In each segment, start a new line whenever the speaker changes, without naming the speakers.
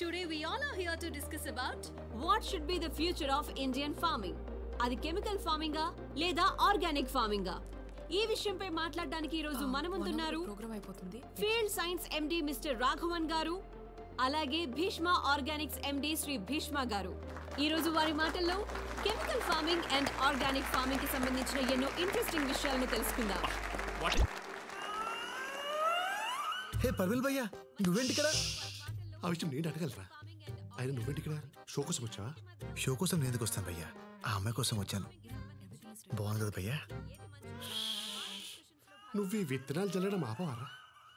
Today we all are here to discuss about
what should be the future of Indian farming. అది chemical ఫార్మింగా లేదా organic ఫార్మింగా? ఈ విషయంపై మాట్లాడడానికి ఈ రోజు మన ముందున్నారు field science MD mister Raghavan garu, అలాగే భీష్మ ఆర్గానిక్స్ ఎండి శ్రీ భీష్మ గారు. ఈ రోజు వారి మాటల్లో chemical farming and organic farming కి సంబంధించిన ఎన్నో ఇంట్రెస్టింగ్ విషయాలను తెలుసుకుందాం.
హే పర్విల్ భయ్యా, నువ్వేంటి ఇక్కడ?
ఆ విషయం నేను అడగలరా? ఆయన నువ్వేంటి ఇక్కడ? షో కోసం వచ్చావా?
షో కోసం నేను ఎందుకు వస్తాను భయ్యా? ఆ అమ్మాయి కోసం వచ్చాను. బాగుంది కదా భయ్యా?
నువ్వు ఈ విత్తనాలు చల్లడం ఆపవారా?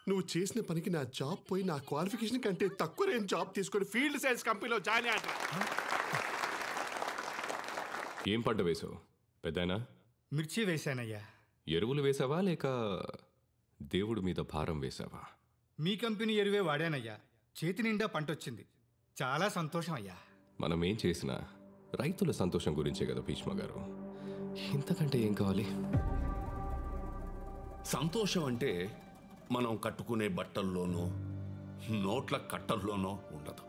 నువ్వు చేసిన పనికి నా జాబ్ పోయి నా క్వాలిఫికేషన్ కంటే తక్కువ రేంజ్ జాబ్ తీసుకొని ఫీల్డ్ సైన్స్ కంపెనీలో జాయిన్ అయ్యా.
ఏం పంట వేసావు పెద్దనా?
మిర్చి వేశానయ్యా.
ఎరువులు వేసావా లేక దేవుడి మీద భారం వేసావా?
మీ కంపెనీ ఎరువే వాడానయ్యా. చేతి నిండా పంట వచ్చింది. చాలా సంతోషం అయ్యా.
మనం ఏం చేసినా రైతుల సంతోషం గురించే కదా భీష్మ గారు. ఇంతకంటే ఏం కావాలి?
సంతోషం అంటే మనం కట్టుకునే బట్టల్లోనో నోట్ల కట్టల్లోనో ఉండదు.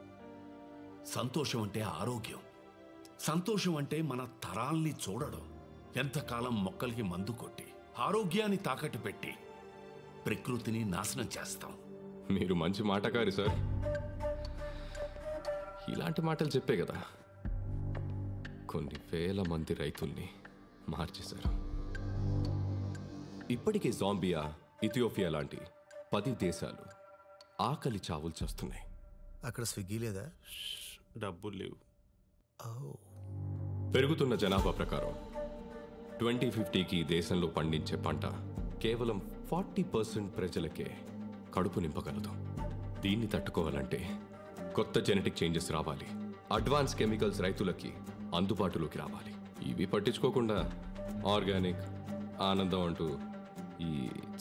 సంతోషం అంటే ఆరోగ్యం. సంతోషం అంటే మన తరాల్ని చూడడం. ఎంతకాలం మొక్కలకి మందు కొట్టి ఆరోగ్యాన్ని తాకట్టు పెట్టి ప్రకృతిని నాశనం చేస్తాం.
మీరు మంచి మాటకారి సార్. ఇలాంటి మాటలు చెప్పే కదా కొన్ని వేల మంది రైతుల్ని మార్చేశారు. ఇప్పటికే జాంబియా, ఇథియోపియా లాంటి 10 దేశాలు ఆకలి చావులు చేస్తున్నాయి.
అక్కడ స్విగ్గీ లేదా?
డబ్బులు లేవు. పెరుగుతున్న జనాభా ప్రకారం 2050కి దేశంలో పండించే పంట కేవలం 40% ప్రజలకే కడుపు నింపగలదు. దీన్ని తట్టుకోవాలంటే కొత్త జెనెటిక్ చేంజెస్ రావాలి. అడ్వాన్స్ కెమికల్స్ రైతులకి అందుబాటులోకి రావాలి. ఇవి పట్టించుకోకుండా ఆర్గానిక్, ఆనందం అంటూ ఈ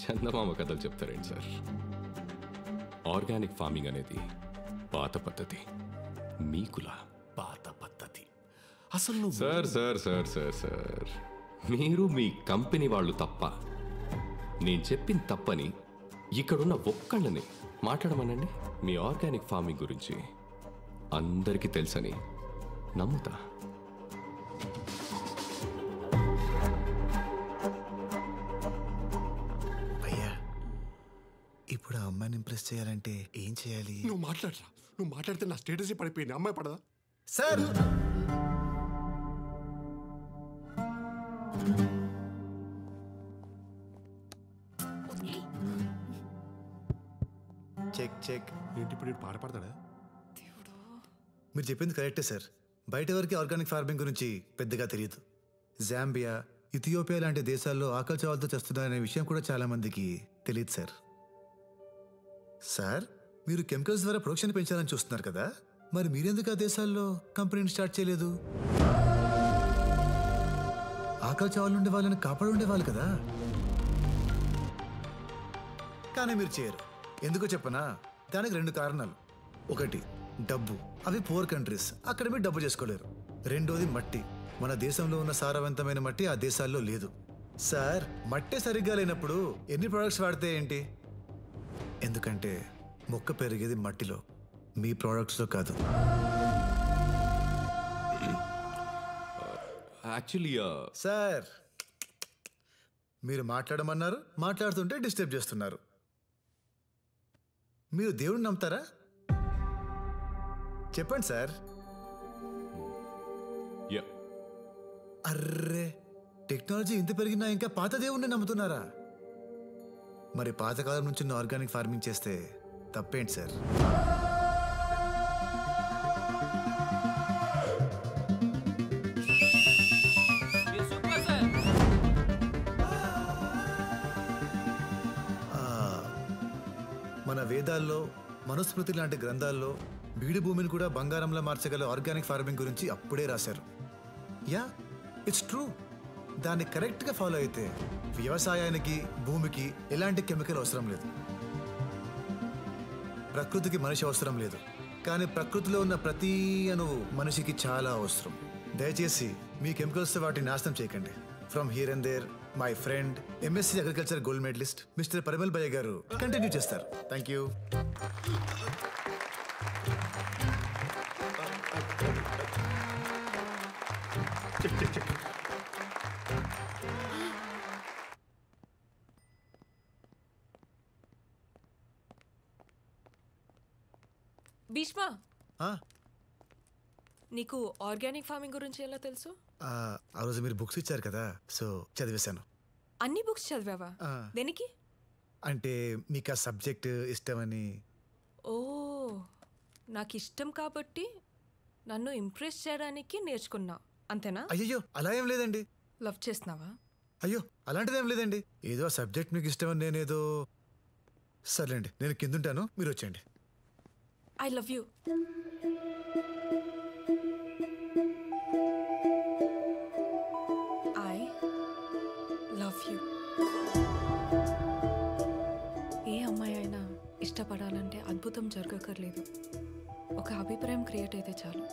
చందమామ కథలు చెప్తారేంటి సార్? ఆర్గానిక్ ఫార్మింగ్ అనేది పాత పద్ధతి, మీకులా
పాత పద్ధతి. అసలు
sir sir sir sir sir మీరు మీ కంపెనీ వాళ్ళు తప్ప, నేను చెప్పిన తప్పని ఇక్కడున్న ఒక్కళ్ళని మాట్లాడమనండి. మీ ఆర్గానిక్ ఫార్మింగ్ గురించి అందరికీ తెలుసని నమ్ముతా.
భయ్యా, ఇప్పుడు ఆ అమ్మాయిని ఇంప్రెస్ చేయాలంటే ఏం చేయాలి?
నువ్వు మాట్లాడరా? నువ్వు మాట్లాడితే నా స్టేటస్ పడిపోయింది. అమ్మాయి పడదా?
Sir check check.
ఏంటి ఇప్పుడు పాడపడతాడా?
మీరు చెప్పింది కరెక్టే సార్. బయట వరకు ఆర్గానిక్ ఫార్మింగ్ గురించి పెద్దగా తెలియదు. జాంబియా, ఇథియోపియా లాంటి దేశాల్లో ఆకలి చావులతో చేస్తున్నారనే విషయం కూడా చాలా మందికి తెలియదు సార్. సార్, మీరు కెమికల్స్ ద్వారా ప్రొడక్షన్ పెంచాలని చూస్తున్నారు కదా, మరి మీరెందుకు ఆ దేశాల్లో కంపెనీని స్టార్ట్ చేయలేదు? ఆకలి చావులు ఉండే వాళ్ళని కాపాడు ఉండేవాళ్ళు కదా. కానీ మీరు చేయరు. ఎందుకో చెప్పనా? దానికి 2 కారణాలు. ఒకటి డబ్బు. అవి పూర్ కంట్రీస్, అక్కడ మీరు డబ్బు చేసుకోలేరు. రెండోది మట్టి. మన దేశంలో ఉన్న సారవంతమైన మట్టి ఆ దేశాల్లో లేదు. సార్, మట్టే సరిగ్గా లేనప్పుడు ఎన్ని ప్రోడక్ట్స్ వాడితే ఏంటి? ఎందుకంటే మొక్క పెరిగేది మట్టిలో, మీ ప్రోడక్ట్స్లో కాదు.
యాక్చువల్లీ
సార్, మీరు మాట్లాడమన్నారు, మాట్లాడుతుంటే డిస్టర్బ్ చేస్తున్నారు. మీరు దేవుడిని నమ్ముతారా? చెప్పండి సార్. అర్రే, టెక్నాలజీ ఇంత పెరిగినా ఇంకా పాత దేవుణ్ణి నమ్ముతున్నారా? మరి పాతకాలం నుంచి ఆర్గానిక్ ఫార్మింగ్ చేస్తే తప్పేంటి సార్? మన వేదాల్లో, మనుస్మృతి లాంటి గ్రంథాల్లో బీడు భూమిని కూడా బంగారంలో మార్చగల ఆర్గానిక్ ఫార్మింగ్ గురించి అప్పుడే రాశారు. Yeah, it's true. దాన్ని కరెక్ట్గా ఫాలో అయితే వ్యవసాయానికి, భూమికి ఎలాంటి కెమికల్ అవసరం లేదు. ప్రకృతికి మనిషి అవసరం లేదు. కానీ ప్రకృతిలో ఉన్న ప్రతి అణువు మనిషికి చాలా అవసరం. దయచేసి మీ కెమికల్స్తో వాటిని నాశనం చేయకండి. From here and there, my friend MSc agriculture gold medalist mister Parimal భయ్య గారు కంటిన్యూ చేస్తారు. Thank you.
చెక్.
భీష్మ,
ఆ
నీకు ఆర్గానిక్ ఫార్మింగ్ గురించి ఎలా తెలుసు?
ఆ రోజు మీరు బుక్స్ ఇచ్చారు కదా, సో చదివేశాను.
అన్ని బుక్స్ చదివావా? దేనికి?
అంటే మీకు ఆ సబ్జెక్ట్ ఇష్టమని.
ఓ, నాకు ఇష్టం కాబట్టి నన్ను ఇంప్రెస్ చేయడానికి నేర్చుకున్నా, అంతేనా?
అయ్యో అలా ఏం లేదండి.
లవ్ చేస్తున్నావా?
అయ్యో అలాంటిదేం లేదండి. ఏదో ఆ సబ్జెక్ట్ మీకు ఇష్టమని నేనేదో. సర్లేండి, నేను కిందుంటాను, మీరు వచ్చేయండి.
I love you. I love you. ఏ అమ్మాయి అయినా ఇష్టపడాలంటే అద్భుతం జరగక్కర్లేదు, ఒక అభిప్రాయం క్రియేట్ అయితే చాలు.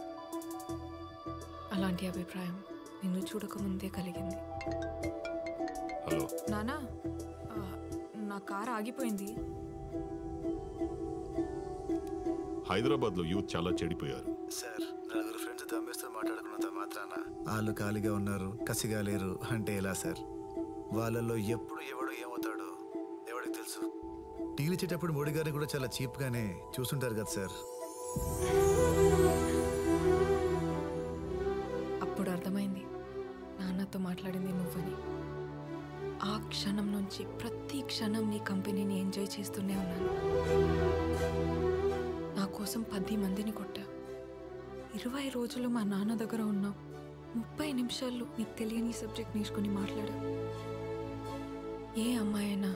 అలాంటి అభిప్రాయం నిన్ను చూడకముందే కలిగింది.
హలో
నానా, నా కారు ఆగిపోయింది.
హైదరాబాద్లో యూత్ చాలా చెడిపోయారు
సార్, నలుగురు ఫ్రెండ్స్ దమ్మేస్తూ మాట్లాడుకున్నంత మాత్రాన వాళ్ళు ఖాళీగా ఉన్నారు, కసిగా లేరు అంటే ఎలా సార్? వాళ్ళల్లో ఎప్పుడు ఎవడు ఏమవుతాడో ఎవడికి తెలుసు. టీలు ఇచ్చేటప్పుడు మోడీ గారిని కూడా చాలా చీప్గానే చూస్తుంటారు కదా సార్.
అప్పుడు అర్థమైంది నాన్నతో మాట్లాడింది నువ్వని. ఆ క్షణం నుంచి ప్రతి క్షణం నీ కంపెనీని ఎంజాయ్ చేస్తూనే ఉన్నాను. నా కోసం 10 మందిని కొట్టా. 20 రోజులు మా నాన్న దగ్గర ఉన్నాం. 30 నిమిషాల్లో నీకు తెలియని సబ్జెక్ట్ నేర్చుకుని మాట్లాడా. ఏ అమ్మాయి అయినా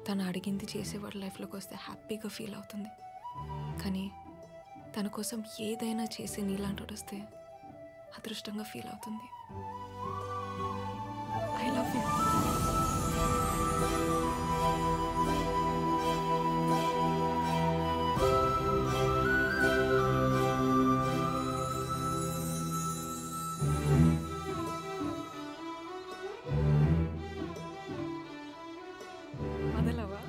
తను అడిగింది చేసేవాడు లైఫ్లోకి వస్తే హ్యాపీగా ఫీల్ అవుతుంది. కానీ తన కోసం ఏదైనా చేసి నీలాంటి వస్తే అదృష్టంగా ఫీల్ అవుతుంది. I love you. వదలవా?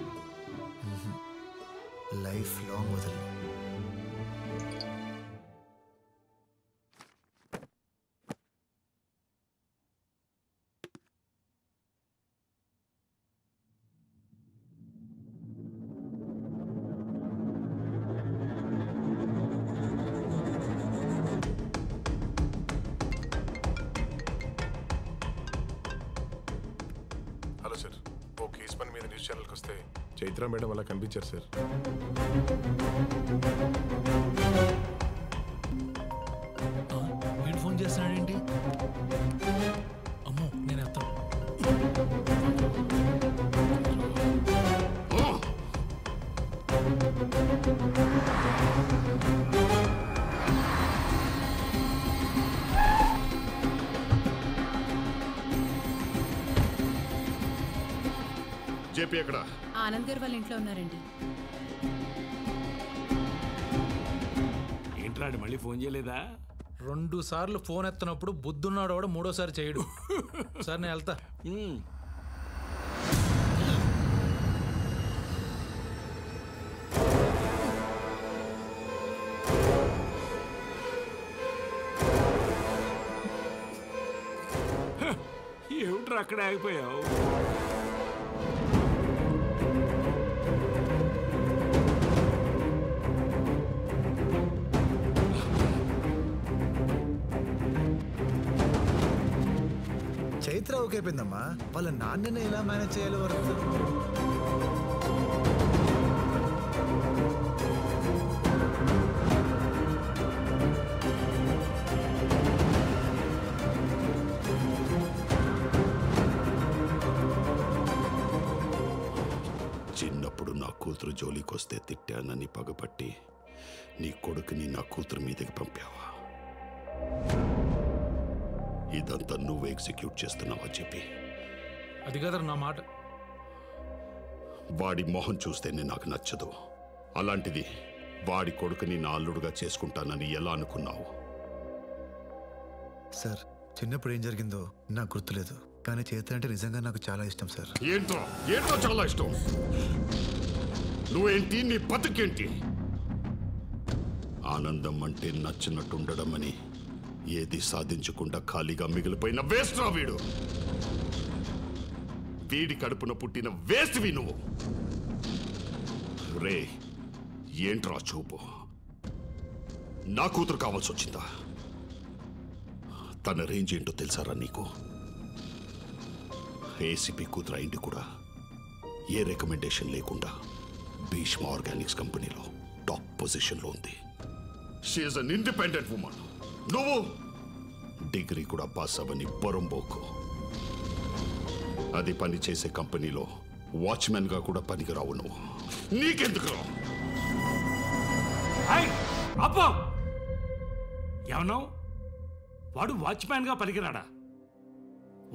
లైఫ్ లాంగ్ వదలు.
హలో సార్, ఓ కేసు పని మీద న్యూస్ ఛానల్కి వస్తే చైత్ర మేడం అలా కనిపించారు సార్.
వీడు ఫోన్ చేస్తున్నాడేంటి? అమ్మో, నేను ఎత్తాను.
జేపీ ఎక్కడ?
ఆనంద్ గారు వాళ్ళ ఇంట్లో ఉన్నారండి.
ఏంట్రాడు మళ్ళీ ఫోన్ చేయలేదా?
2 సార్లు ఫోన్ ఎత్తనప్పుడు బుద్ధున్నాడు వాడు, 3ఓసారి చేయడు. సార్ నేను వెళ్తా.
ఏమిట్రా అక్కడే ఆగిపోయావు?
చైత్ర ఓకే అయిపోయిందమ్మా, వాళ్ళ నాన్నని ఎలా మేనేజ్ చేయాలో వరకు.
చిన్నప్పుడు నా కూతురు జోలికొస్తే తిట్టానని పగపట్టి నీ కొడుకుని నా కూతురు మీదకి పంపావా? ఇదంతా నువ్వు ఎగ్జిక్యూట్ చేస్తున్నావా చెప్పి?
అది కదా నా మాట.
వాడి మొహం చూస్తేనే నాకు నచ్చదు. అలాంటిది వాడి కొడుకుని నా అల్లుడుగా చేసుకుంటానని ఎలా అనుకున్నావు?
సార్, చిన్నప్పుడు ఏం జరిగిందో నాకు గుర్తులేదు, కానీ చైత్ర అంటే నిజంగా నాకు చాలా ఇష్టం సార్.
ఏంటో ఏంటో చాలా ఇష్టం. నువ్వేంటి, నీ బతుకేంటి? ఆనందం అంటే నచ్చినట్టు ఉండడం అని ఏది సాధించకుండా ఖాళీగా మిగిలిపోయిన వేస్ట్ రా వీడు. వీడి కడుపున పుట్టిన వేస్ట్వి నువ్వు. రే, ఏంట్రా చూపు? నా కూతురు కావాల్సి వచ్చిందా? తన రేంజ్ ఏంటో తెలుసారా నీకు? ఏసీపీ కూతురు అయింది కూడా ఏ రికమెండేషన్ లేకుండా భీష్మ ఆర్గానిక్స్ కంపెనీలో టాప్ పొజిషన్లో ఉంది. She's an independent woman. నువ్వు డిగ్రీ కూడా పాస్ అవ్వని పొరంబోకు. అది పని చేసే కంపెనీలో వాచ్మెన్ గా కూడా పనికిరావు నువ్వు. నీకెందుకు రా?
అబ్బో, ఏమన్నా వాడు వాచ్మ్యాన్ గా పనికిరాడా?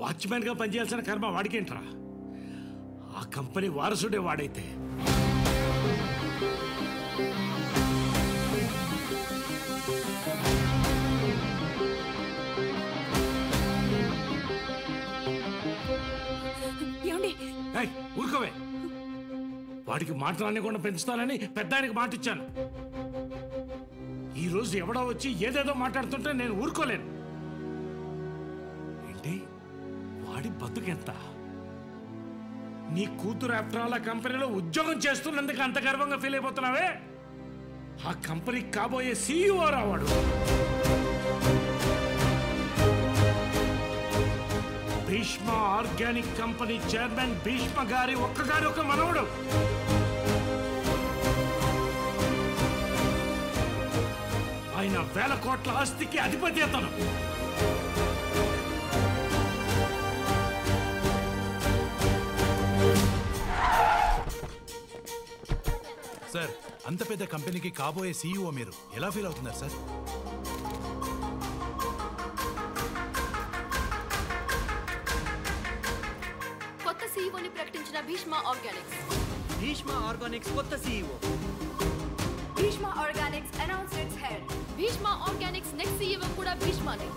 వాచ్మ్యాన్ గా పనిచేయాల్సిన కర్మ వాడికేంట్రా? ఆ కంపెనీ వారసుడే వాడైతే. ఊరుకోవే. వాడికి మాట్లాడకుండా పెంచుతానని పెద్ద ఆయనకి మాట ఇచ్చాను. ఈ రోజు ఎవడో వచ్చి ఏదేదో మాట్లాడుతుంటే నేను ఊరుకోలేను. ఏంటి వాడి బతుకెంత? నీ కూతురు ఆఫ్టర్ ఆల్ ఆ కంపెనీలో ఉద్యోగం చేస్తున్నందుకు అంత గర్వంగా ఫీల్ అయిపోతున్నావే? ఆ కంపెనీకి కాబోయే సీఈఓ రావాడు. Bheeshma organic company chairman Bheeshma garu ఒక్క మనవడు. ఆయన 1000 కోట్ల ఆస్తికి అధిపతి అతను.
సార్, అంత పెద్ద కంపెనీకి కాబోయే సీఈఓ మీరు ఎలా ఫీల్ అవుతున్నారు సార్?
కొత్త సీఈఓని ప్రకటించిన భీష్మ ఆర్గానిక్స్.
భీష్మ ఆర్గానిక్స్ కొత్త CEO.
Bheeshma Organics announced its head. Bheeshma Organics next CEO కూడా భీష్మనే.